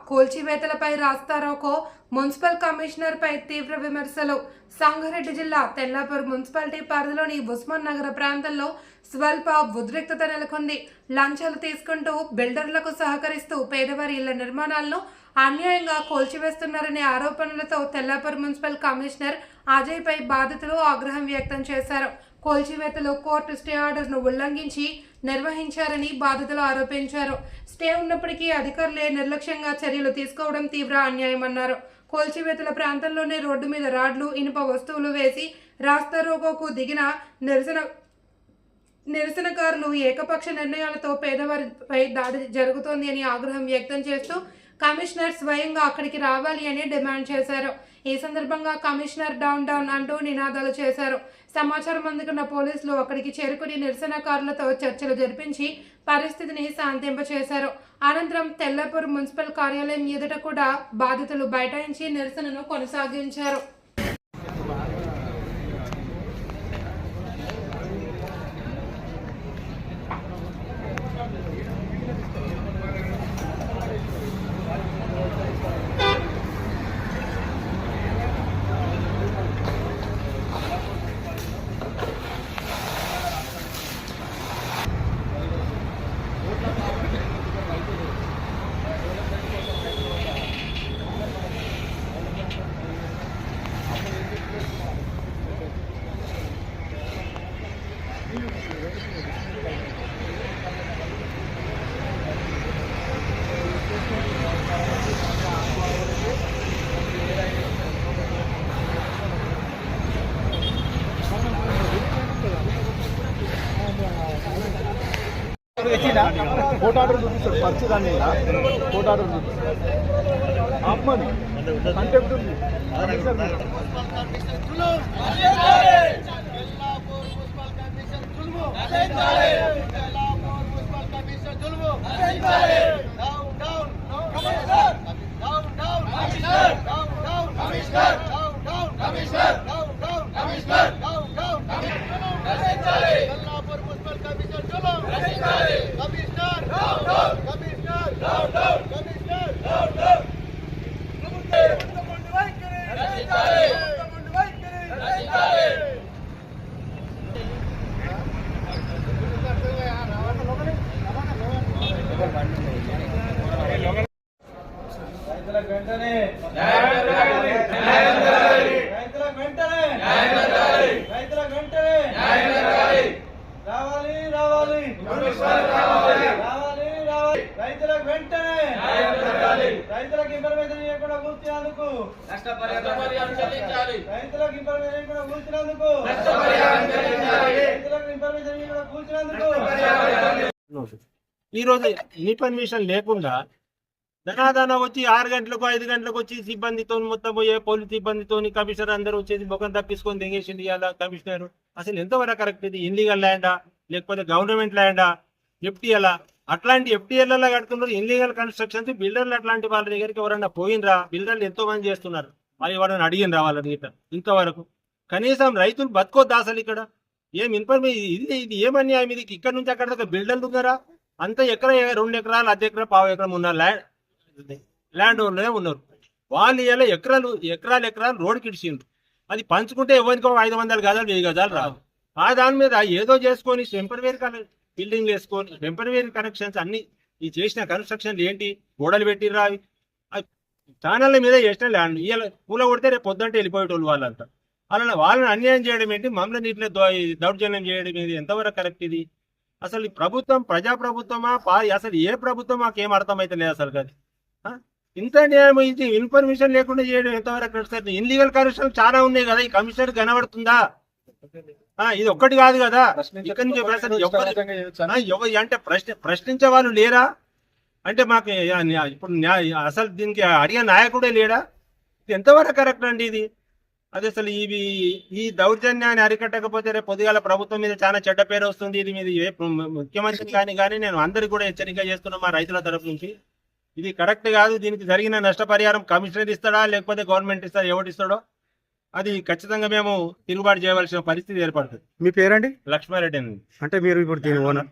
కూల్చివేతలపై రాస్తారోకో, municipal commissioner పై తీవ్ర విమర్శలు. సంగారెడ్డి జిల్లా తెల్లాపూర్ మున్సిపాలిటీ పరిధిలోని ఉస్మాన్ నగర ప్రాంతంలో స్వల్ప ఉద్రిక్తత నెలకొంది. లంచాలు తీసుకుంటూ బిల్డర్లకు సహకరిస్తూ పేదవారి ఇళ్ల నిర్మాణాలను అన్యాయంగా కూల్చివేస్తున్నారనే ఆరోపణలతో తెల్లాపూర్ మున్సిపల్ కమిషనర్ అజయ్ పై బాధితులు ఆగ్రహం వ్యక్తం చేశారు. కూల్చివేతలు కోర్టు స్టే ఆర్డర్ను ఉల్లంఘించి నిర్వహించారని బాధితులు ఆరోపించారు. స్టే ఉన్నప్పటికీ అధికారులే నిర్లక్ష్యంగా చర్యలు తీసుకోవడం తీవ్ర అన్యాయమన్నారు. కూల్చివేతల ప్రాంతంలోనే రోడ్డు మీద రాడ్లు, ఇనుప వస్తువులు వేసి రాస్తారోకోకు దిగిన నిరసనకారులు ఏకపక్ష నిర్ణయాలతో పేదవారిపై దాడి జరుగుతోంది అని ఆగ్రహం వ్యక్తం చేస్తూ కమిషనర్ స్వయంగా అక్కడికి రావాలి అని డిమాండ్ చేశారు. ఈ సందర్భంగా కమిషనర్ డౌన్ డౌన్ అంటూ నినాదాలు చేశారు. సమాచారం అందుకున్న పోలీసులు అక్కడికి చేరుకుని నిరసనకారులతో చర్చలు జరిపించి పరిస్థితిని శాంతింపచేశారు. అనంతరం తెల్లాపూర్ మున్సిపల్ కార్యాలయం ఎదుట కూడా బాధితులు బైఠాయించి నిరసనను కొనసాగించారు. కోర్టు ఆర్డర్ చూపిస్తాడు, పర్చి దాన్ని కోర్టు ఆర్డర్ చూపిస్తాడు. ఆత్మని కంటెంప్ట్ ఉంది. రైతులకు ఇన్ఫర్మేషన్ ఇవ్వకుండా కూర్చున్నందుకు రైతులకు ఇన్ఫర్మేషన్ కూడా కూర్చున్నందుకు రైతులకు ఇన్ఫర్మేషన్ కూడా కూర్చున్నందుకు ఈరోజు ఇన్ఫర్మేషన్ లేకుండా ధనాదాన వచ్చి 6 గంటలకు 5 గంటలకు వచ్చి సిబ్బందితో మొత్తం పోయే పోలీస్ సిబ్బందితో కమిషనర్ అందరూ వచ్చేసి ముఖం తప్పించుకొని దిగేసింది ఇవాళ కమిషనర్. అసలు ఎంతవరకు కరెక్ట్ ఇది? ఇన్లీగల్ ల్యాండా లేకపోతే గవర్నమెంట్ ల్యాండా? ఎఫ్టీఎల్ అట్లాంటి ఎఫ్టీఎల్ కడుతున్నారు. ఇన్లీగల్ కన్స్ట్రక్షన్స్ బిల్డర్లు అట్లాంటి వాళ్ళ దగ్గరికి ఎవరన్నా పోయినరా? బిల్డర్లు ఎంతో మంది చేస్తున్నారు. వాళ్ళు ఎవరైనా అడిగినరా వాళ్ళని గిట్ట? ఇంతవరకు కనీసం రైతులు బతుకోద్దా అసలు? ఇక్కడ ఏం ఇన్ఫర్మేషన్ ఇది ఏమని ఇది? ఇక్కడ నుంచి అక్కడ దాకా బిల్డర్లు ఉన్నారా? అంత ఎకరా 2 ఎకరాలు, 1/2 ఎకరా, 1/4 ఎకరం ఉన్న ల్యాండ్ ఓనర్లే ఉన్నారు. వాళ్ళు ఇలా ఎకరాలు రోడ్డుకి ఇడిచిండ్రు. అది పంచుకుంటే ఎవరికో 500 గజాలు 1000 గజాలు రావు. ఆ దాని మీద ఏదో చేసుకొని టెంపరరీ బిల్డింగ్ వేసుకొని టెంపరరీ కనెక్షన్స్ అన్ని ఈ చేసిన కన్స్ట్రక్షన్లు ఏంటి? గోడలు పెట్టిర్రా? ఛానళ్ళ మీద చేసిన ల్యాండ్ ఇలా పూల కొడితే రేపు పొద్దుంటే వెళ్ళిపోయేటోళ్ళు వాళ్ళంతా. అలా వాళ్ళని అన్యాయం చేయడం ఏంటి? మమ్మల్ని నీటిలో దౌర్జన్యం చేయడం ఏంటి? ఎంతవరకు కరెక్ట్ ఇది? అసలు ఈ ప్రభుత్వం ప్రజాప్రభుత్వమా? అసలు ఏ ప్రభుత్వం మాకేం అర్థమైతే లేదు అసలు. అది ఇంత న్యాయం ఇది ఇన్ఫర్మేషన్ లేకుండా చేయడం ఎంతవరకు కరెక్ట్? ఇన్లీగల్ కనెక్షన్ చాలా ఉన్నాయి కదా, ఈ కమిషనర్ కనబడుతుందా? ఇది ఒక్కటి కాదు కదా. ఇక్కడి నుంచి అంటే ప్రశ్నించే వాళ్ళు లేరా? అంటే మాకు ఇప్పుడు అసలు దీనికి అడిగే నాయకుడే లేడా? ఇది ఎంతవరకు కరెక్ట్ అండి ఇది? అది అసలు ఈ దౌర్జన్యాన్ని అరికట్టకపోతే రేపు పొద్దుగాల ప్రభుత్వం మీద చాలా చెడ్డ పేరు వస్తుంది. ఇది మీద ముఖ్యమంత్రి కానీ నేను అందరికి కూడా హెచ్చరిక చేస్తున్నా మా రైతుల తరఫు నుంచి. ఇది కరెక్ట్ కాదు. దీనికి జరిగిన నష్టపరిహారం కమిషనర్ ఇస్తాడా లేకపోతే గవర్నమెంట్ ఇస్తాడా? ఎవరిస్తాడో అది ఖచ్చితంగా మేము తిరుగుబాటు చేయవలసిన పరిస్థితి ఏర్పడుతుంది. మీ పేరండి? లక్ష్మారెడ్డి అండి. అంటే మీరు ఇప్పుడు దీని ఓనర్?